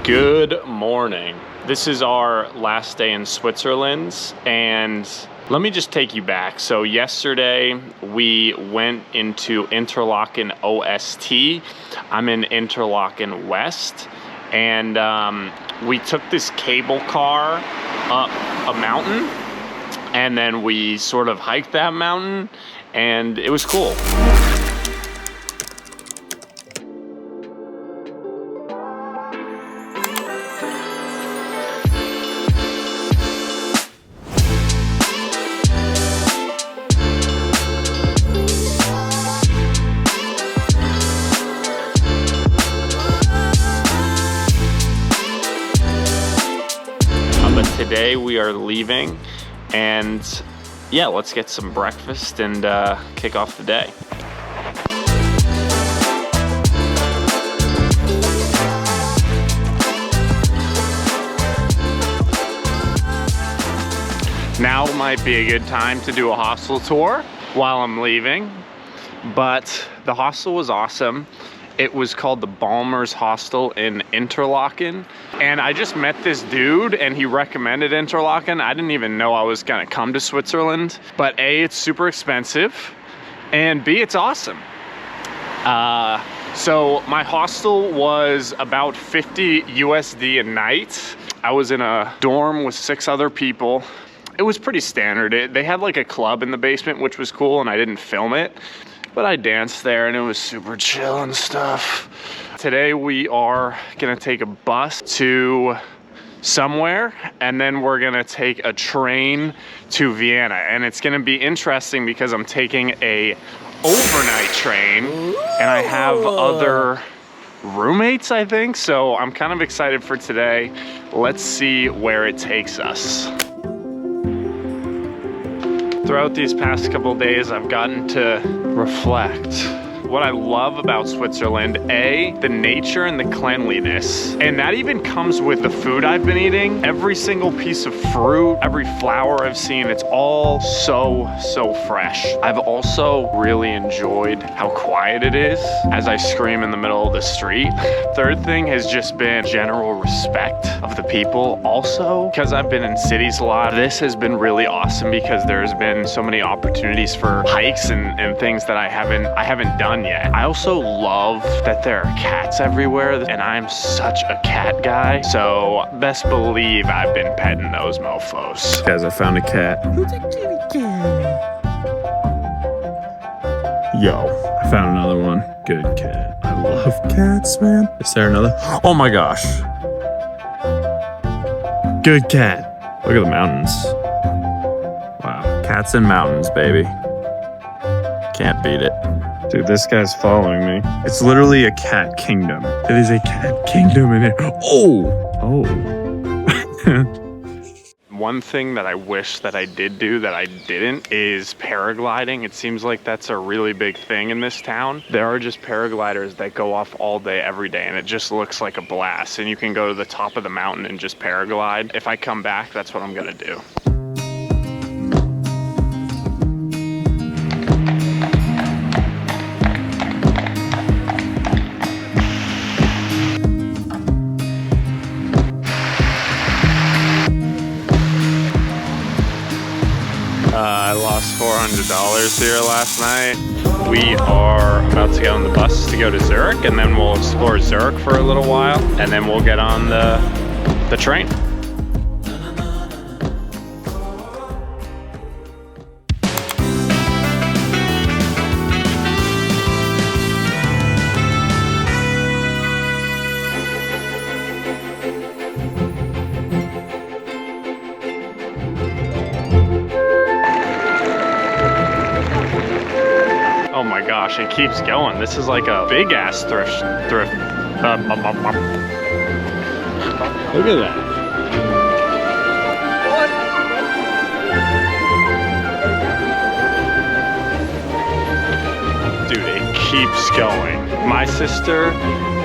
Good morning. This is our last day in Switzerland, and let me just take you back. So yesterday we went into Interlaken OST. I'm in Interlaken West, and we took this cable car up a mountain, and then we sort of hiked that mountain, and it was cool. Today we are leaving, and yeah, let's get some breakfast and kick off the day. Now might be a good time to do a hostel tour while I'm leaving, but the hostel was awesome. It was called the Balmer's Hostel in Interlaken. And I just met this dude and he recommended Interlaken. I didn't even know I was gonna come to Switzerland. But A, it's super expensive, and B, it's awesome. So my hostel was about 50 USD a night. I was in a dorm with 6 other people. It was pretty standard. They had like a club in the basement, which was cool, and I didn't film it. But I danced there and it was super chill and stuff. Today we are gonna take a bus to somewhere, and then we're gonna take a train to Vienna. And it's gonna be interesting because I'm taking a overnight train and I have other roommates, I think. So I'm kind of excited for today. Let's see where it takes us. Throughout these past couple days, I've gotten to reflect. What I love about Switzerland, A, the nature and the cleanliness. And that even comes with the food I've been eating. Every single piece of fruit, every flower I've seen, it's all so fresh. I've also really enjoyed how quiet it is as I scream in the middle of the street. Third thing has just been general respect of the people. Also, because I've been in cities a lot, this has been really awesome because there's been so many opportunities for hikes and things that I haven't done yet. I also love that there are cats everywhere, and I'm such a cat guy, so best believe I've been petting those mofos. Guys, I found a cat. Who's a kitty cat? Yo, I found another one. Good cat. I love cats, man. Is there another? Oh my gosh. Good cat. Look at the mountains. Wow, cats and mountains, baby. Can't beat it. Dude, this guy's following me. It's literally a cat kingdom. It is a cat kingdom in it. Oh! One thing that I wish that I did do that I didn't is paragliding. It seems like that's a really big thing in this town. There are just paragliders that go off all day, every day, and it just looks like a blast. And you can go to the top of the mountain and just paraglide. If I come back, that's what I'm gonna do. I lost $400 here last night. We are about to get on the bus to go to Zurich, and then we'll explore Zurich for a little while, and then we'll get on the train. Oh my gosh, it keeps going. This is like a big ass thrift. Look at that. Dude, it keeps going. My sister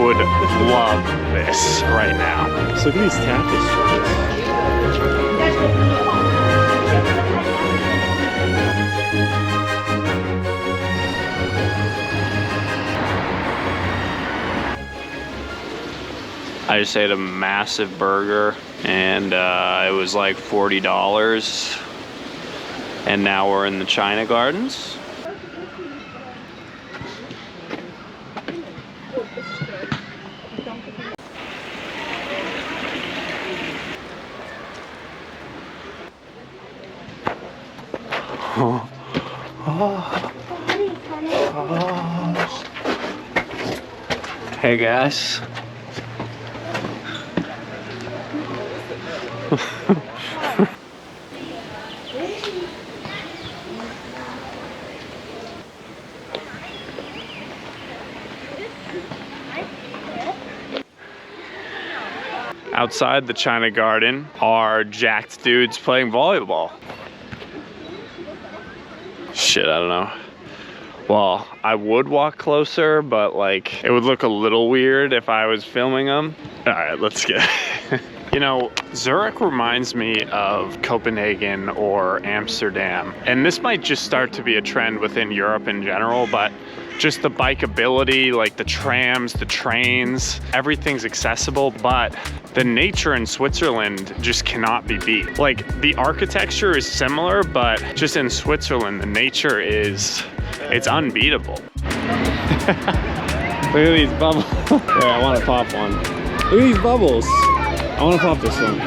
would love this right now. So look at these tapestries. I just ate a massive burger and it was like $40. And now we're in the China Gardens. Hey guys. Outside the China Garden are jacked dudes playing volleyball. Shit, I don't know. Well, I would walk closer, but like, it would look a little weird if I was filming them. All right, let's get You know, Zurich reminds me of Copenhagen or Amsterdam. And this might just start to be a trend within Europe in general, but just the bikeability, like the trams, the trains, everything's accessible, but the nature in Switzerland just cannot be beat. Like the architecture is similar, but just in Switzerland, the nature is, it's unbeatable. Look at these bubbles. Wait, I want to pop one. Look at these bubbles. I want to pop this one.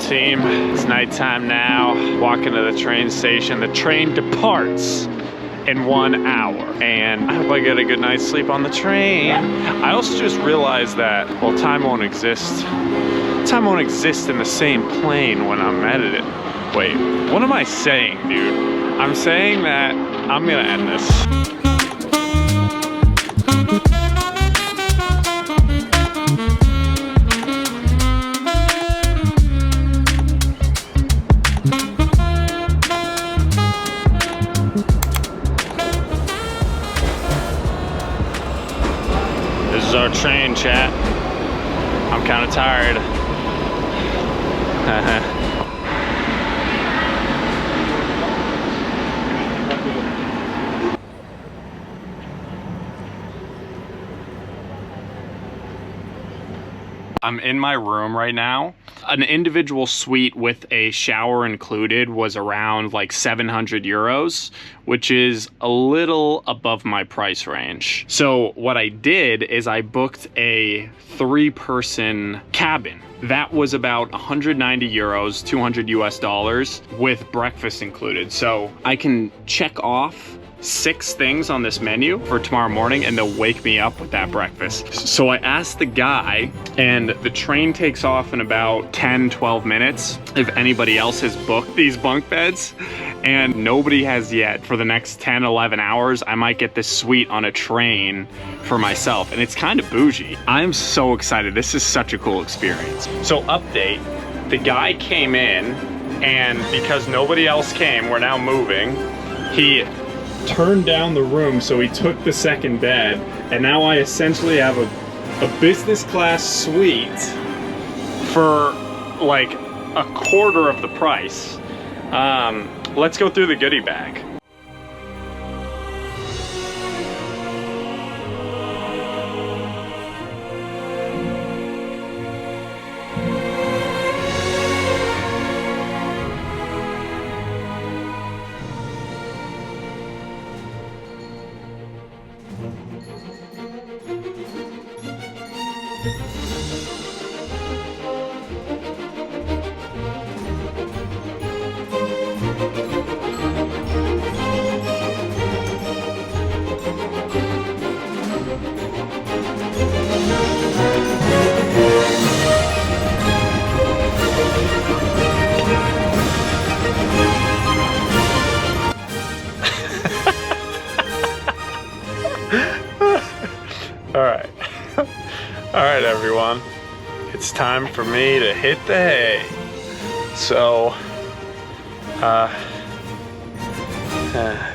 Team, it's nighttime now. Walking to the train station. The train departs in 1 hour, and I hope I get a good night's sleep on the train. I also just realized that, well, time won't exist. Time won't exist in the same plane when I'm editing. Wait, what am I saying, dude? I'm saying that I'm gonna end this. This is our train, chat. I'm kind of tired. I'm in my room right now. An individual suite with a shower included was around like 700 euros, which is a little above my price range. So what I did is I booked a 3-person cabin. That was about 190 euros, 200 US dollars with breakfast included. So I can check off 6 things on this menu for tomorrow morning and they'll wake me up with that breakfast. So I asked the guy, and the train takes off in about 10-12 minutes if anybody else has booked these bunk beds, and nobody has yet. For the next 10-11 hours I might get this suite on a train for myself, and it's kind of bougie. I'm so excited. This is such a cool experience. So update, the guy came in, and because nobody else came, we're now moving. He turned down the room, so he took the second bed, and now I essentially have a business class suite for like a quarter of the price. Let's go through the goodie bag. All right, everyone. It's time for me to hit the hay. So, Ah.